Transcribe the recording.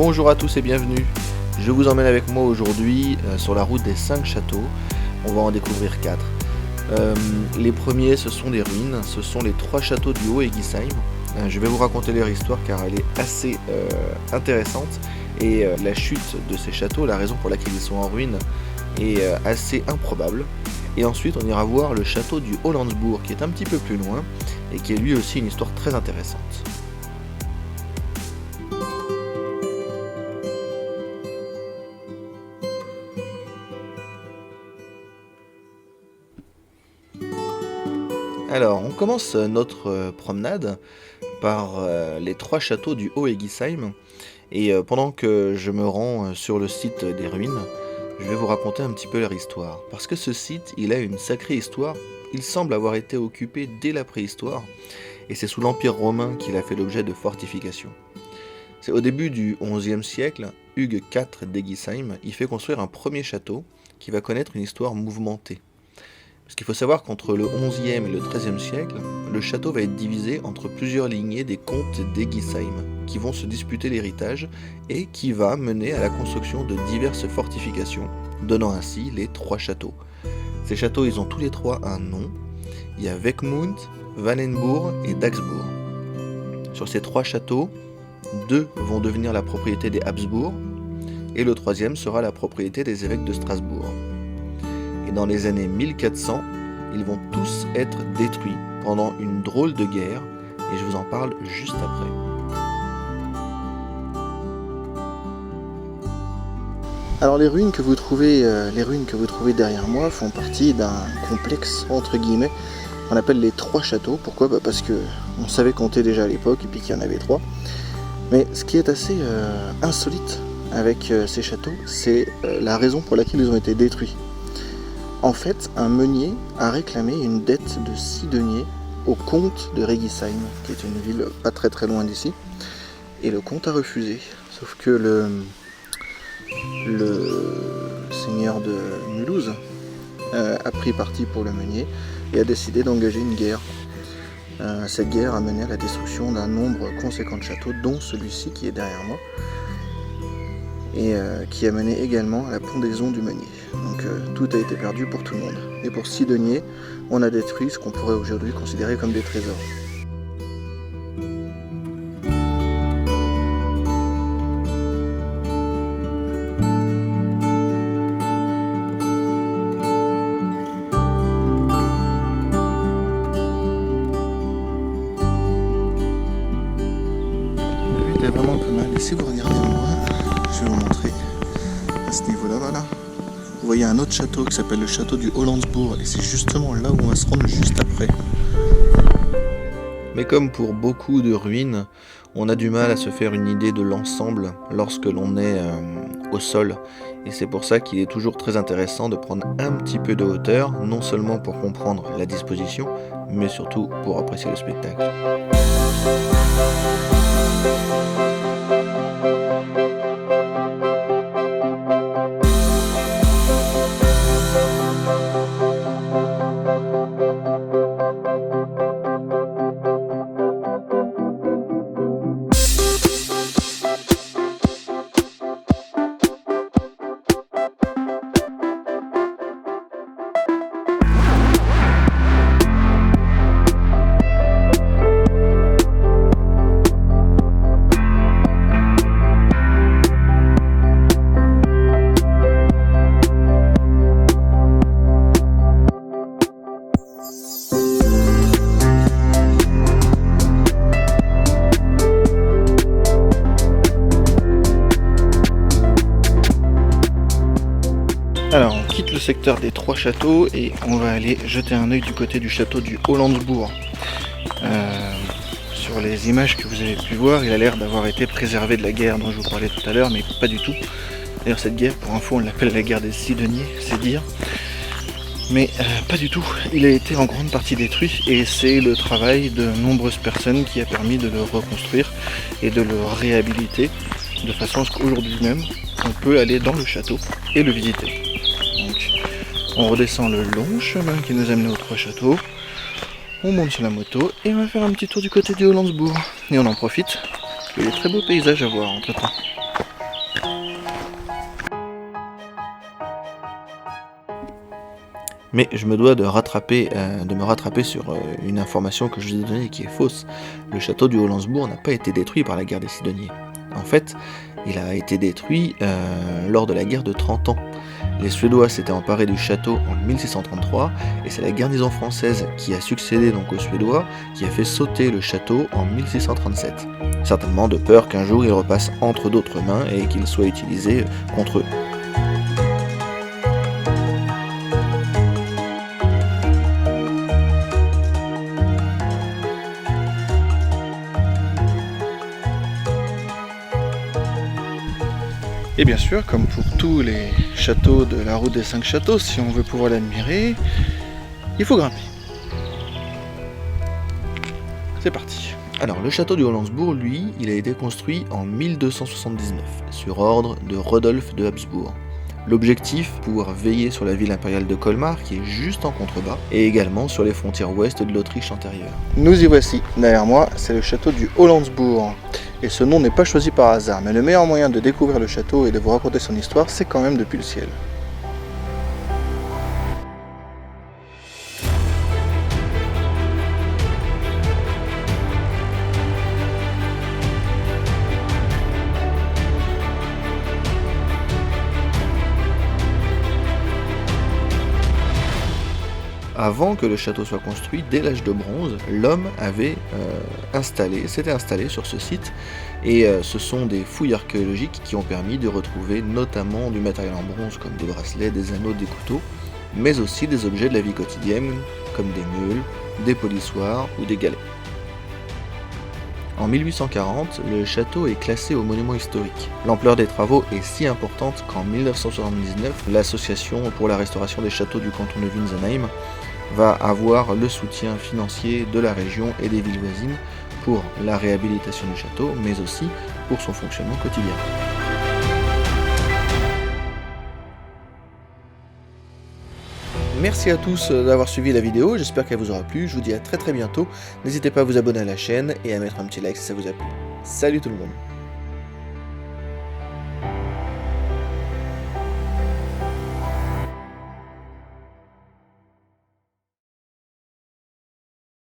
Bonjour à tous et bienvenue. Je vous emmène avec moi aujourd'hui sur la route des 5 châteaux. On va en découvrir 4. Les premiers, ce sont des ruines, ce sont les 3 châteaux du Haut-Egisheim. Je vais vous raconter leur histoire car elle est assez intéressante et la chute de ces châteaux, la raison pour laquelle ils sont en ruine, est assez improbable. Et ensuite, on ira voir le château du Hollandsbourg qui est un petit peu plus loin et qui est lui aussi une histoire très intéressante. Alors, on commence notre promenade par les 3 châteaux du Haut-Egisheim. Et pendant que je me rends sur le site des ruines, je vais vous raconter un petit peu leur histoire. Parce que ce site, il a une sacrée histoire. Il semble avoir été occupé dès la préhistoire. Et c'est sous l'Empire romain qu'il a fait l'objet de fortifications. C'est au début du XIe siècle, Hugues IV d'Egisheim, il fait construire un premier château qui va connaître une histoire mouvementée. Parce qu'il faut savoir qu'entre le XIe et le XIIIe siècle, le château va être divisé entre plusieurs lignées des comtes d'Egisheim, qui vont se disputer l'héritage et qui va mener à la construction de diverses fortifications, donnant ainsi les 3 châteaux. Ces châteaux, ils ont tous les 3 un nom. Il y a Weckmund, Wallenbourg et Daxbourg. Sur ces 3 châteaux, 2 vont devenir la propriété des Habsbourg et le 3e sera la propriété des évêques de Strasbourg. Et dans les années 1400, ils vont tous être détruits pendant une drôle de guerre, et je vous en parle juste après. Alors les ruines que vous trouvez derrière moi font partie d'un complexe entre guillemets qu'on appelle les 3 châteaux. Pourquoi ? Parce que on savait compter déjà à l'époque et puis qu'il y en avait 3. Mais ce qui est assez insolite avec ces châteaux, c'est la raison pour laquelle ils ont été détruits. En fait, un meunier a réclamé une dette de 6 deniers au comte de Regisheim, qui est une ville pas très très loin d'ici, et le comte a refusé. Sauf que le seigneur de Mulhouse a pris parti pour le meunier et a décidé d'engager une guerre. Cette guerre a mené à la destruction d'un nombre conséquent de châteaux, dont celui-ci qui est derrière moi, et qui a mené également à la pendaison du meunier. Donc tout a été perdu pour tout le monde. Et pour 6 deniers, on a détruit ce qu'on pourrait aujourd'hui considérer comme des trésors. La vue est vraiment pas mal. Et si vous regardez en moi, je vais vous montrer à ce niveau-là, voilà. Vous voyez un autre château qui s'appelle le château du Hollandsbourg et c'est justement là où on va se rendre juste après. Mais comme pour beaucoup de ruines, on a du mal à se faire une idée de l'ensemble lorsque l'on est au sol. Et c'est pour ça qu'il est toujours très intéressant de prendre un petit peu de hauteur, non seulement pour comprendre la disposition, mais surtout pour apprécier le spectacle. Alors on quitte le secteur des 3 châteaux et on va aller jeter un œil du côté du château du Hollandsbourg. Sur les images que vous avez pu voir, il a l'air d'avoir été préservé de la guerre dont je vous parlais tout à l'heure, mais pas du tout. D'ailleurs cette guerre, pour info, on l'appelle la guerre des 6 deniers, c'est dire. Mais pas du tout, il a été en grande partie détruit et c'est le travail de nombreuses personnes qui a permis de le reconstruire et de le réhabiliter de façon à ce qu'aujourd'hui même on peut aller dans le château et le visiter. Donc on redescend le long chemin qui nous a mené aux 3 châteaux, on monte sur la moto et on va faire un petit tour du côté du Hollandsbourg. Et on en profite, il y a des très beaux paysages à voir entre temps. Mais je me dois de me rattraper sur une information que je vous ai donnée et qui est fausse. Le château du Haut-Landsbourg n'a pas été détruit par la guerre des Sidoniers. En fait, il a été détruit lors de la guerre de 30 ans. Les Suédois s'étaient emparés du château en 1633 et c'est la garnison française qui a succédé donc aux Suédois qui a fait sauter le château en 1637. Certainement de peur qu'un jour il repasse entre d'autres mains et qu'il soit utilisé contre eux. Et bien sûr, comme pour tous les châteaux de la route des 5 châteaux, si on veut pouvoir l'admirer, il faut grimper. C'est parti. Alors le château du Haut-Landsbourg, lui, il a été construit en 1279, sur ordre de Rodolphe de Habsbourg. L'objectif, pouvoir veiller sur la ville impériale de Colmar, qui est juste en contrebas, et également sur les frontières ouest de l'Autriche antérieure. Nous y voici. Derrière moi, c'est le château du Haut-Landsbourg. Et ce nom n'est pas choisi par hasard, mais le meilleur moyen de découvrir le château et de vous raconter son histoire, c'est quand même depuis le ciel. Avant que le château soit construit, dès l'âge de bronze, l'homme s'était installé sur ce site, et ce sont des fouilles archéologiques qui ont permis de retrouver notamment du matériel en bronze comme des bracelets, des anneaux, des couteaux, mais aussi des objets de la vie quotidienne comme des meules, des polissoirs ou des galets. En 1840, le château est classé au monument historique. L'ampleur des travaux est si importante qu'en 1979, l'association pour la restauration des châteaux du canton de Winsenheim va avoir le soutien financier de la région et des villes voisines pour la réhabilitation du château, mais aussi pour son fonctionnement quotidien. Merci à tous d'avoir suivi la vidéo, j'espère qu'elle vous aura plu, je vous dis à très bientôt, n'hésitez pas à vous abonner à la chaîne et à mettre un petit like si ça vous a plu. Salut tout le monde!